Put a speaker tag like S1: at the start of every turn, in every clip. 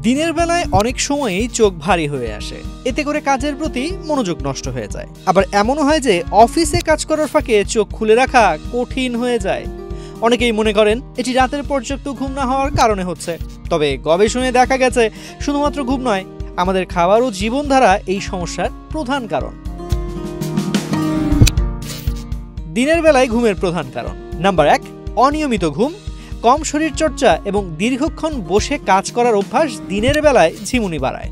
S1: দিনের বেলায় অনেক সময়ই চোখ ভারী হয়ে আসে, এতে করে কাজের প্রতি মনোযোগ নষ্ট হয়ে যায়। আবার এমনও হয় যে অফিসে কাজ করার ফাঁকে চোখ খুলে রাখা কঠিন হয়ে যায়। অনেকেই মনে করেন এটি রাতের পর্যাপ্ত ঘুম না হওয়ার কারণে হচ্ছে। তবে গবেষণায় দেখা গেছে শুধুমাত্র ঘুম নয়, আমাদের খাবার ও জীবনধারা এই সমস্যার প্রধান কারণ। দিনের বেলায় ঘুমের প্রধান কারণ। নাম্বার 1, অনিয়মিত ঘুম। কম শরীরচর্চা এবং দীর্ঘক্ষণ বসে কাজ করার অভ্যাস দিনের বেলায় ঝিমুনি বাড়ায়।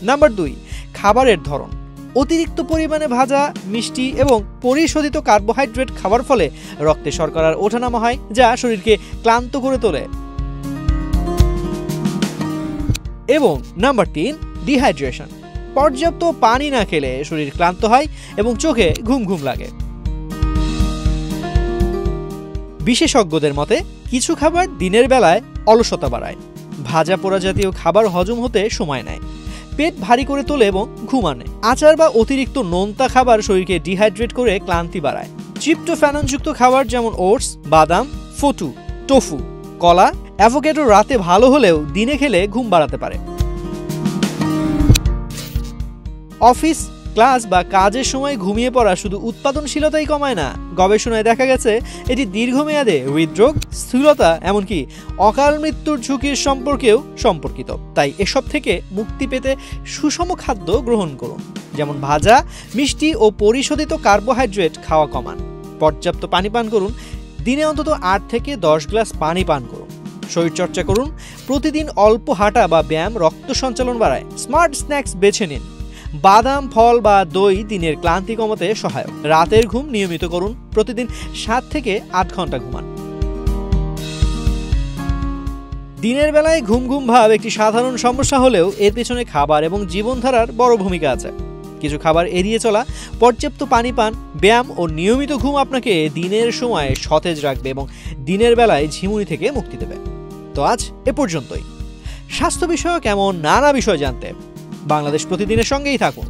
S1: নাম্বার 2, খাবারের ধরন। অতিরিক্ত পরিমাণে ভাজা, মিষ্টি এবং পরিশোধিত কার্বোহাইড্রেট খাওয়ার ফলে রক্তে শর্করার ওঠানামা হয়, যা শরীরকে ক্লান্ত করে তোলে। এবং নাম্বার 3, ডিহাইড্রেশন। পর্যাপ্ত পানি না খেলে শরীর ক্লান্ত হয় এবং চোখে ঘুম ঘুম লাগে। বিশেষজ্ঞদের মতে কিছু খাবার দিনের বেলায় অলসতা বাড়ায়। ভাজা পোড়া জাতীয় খাবার হজম হতে সময় নেয়, পেট ভারী করে তোলে এবং ঘুম আনে। আচার বা অতিরিক্ত নোনতা খাবার শরীরকে ডিহাইড্রেট করে ক্লান্তি বাড়ায়। ট্রিপ্টোফ্যাননযুক্ত খাবার যেমন ওটস, বাদাম, ফটু, টোফু, কলা, অ্যাভোকাডো রাতে ভালো হলেও দিনে খেলে ঘুম বাড়াতে পারে। অফিস, ক্লাস বা কাজের সময় ঘুমিয়ে পড়া শুধু উৎপাদনশীলতাই কমায় না, গবেষণায় দেখা গেছে এটি দীর্ঘমেয়াদে হৃদরোগ, স্থূলতা এমনকি অকাল মৃত্যুর ঝুঁকির সম্পর্কেও সম্পর্কিত। তাই এসব থেকে মুক্তি পেতে সুষম খাদ্য গ্রহণ করুন, যেমন ভাজা, মিষ্টি ও পরিশোধিত কার্বোহাইড্রেট খাওয়া কমান। পর্যাপ্ত পানি পান করুন, দিনে অন্তত 8 থেকে 10 গ্লাস পানি পান করুন। শরীরচর্চা করুন, প্রতিদিন অল্প হাঁটা বা ব্যায়াম রক্ত সঞ্চালন বাড়ায়। স্মার্ট স্ন্যাক্স বেছে নিন, বাদাম, ফল বা দই দিনের ক্লান্তি কমাতে সহায়ক। রাতের ঘুম নিয়মিত করুন, প্রতিদিন 7 থেকে 8 ঘন্টা ঘুমান। দিনের বেলায় ঘুম ঘুম ভাব একটি সাধারণ সমস্যা হলেও এর পেছনে খাবার এবং জীবনধারার বড় ভূমিকা আছে। কিছু খাবার এড়িয়ে চলা, পর্যাপ্ত পানি পান, ব্যায়াম ও নিয়মিত ঘুম আপনাকে দিনের সময় সতেজ রাখবে এবং দিনের বেলায় ঝিমুনি থেকে মুক্তি দেবে। তো আজ এ পর্যন্তই। স্বাস্থ্য বিষয়ক এমন নানা বিষয় জানতে বাংলাদেশ প্রতিদিনের সঙ্গেই থাকুন।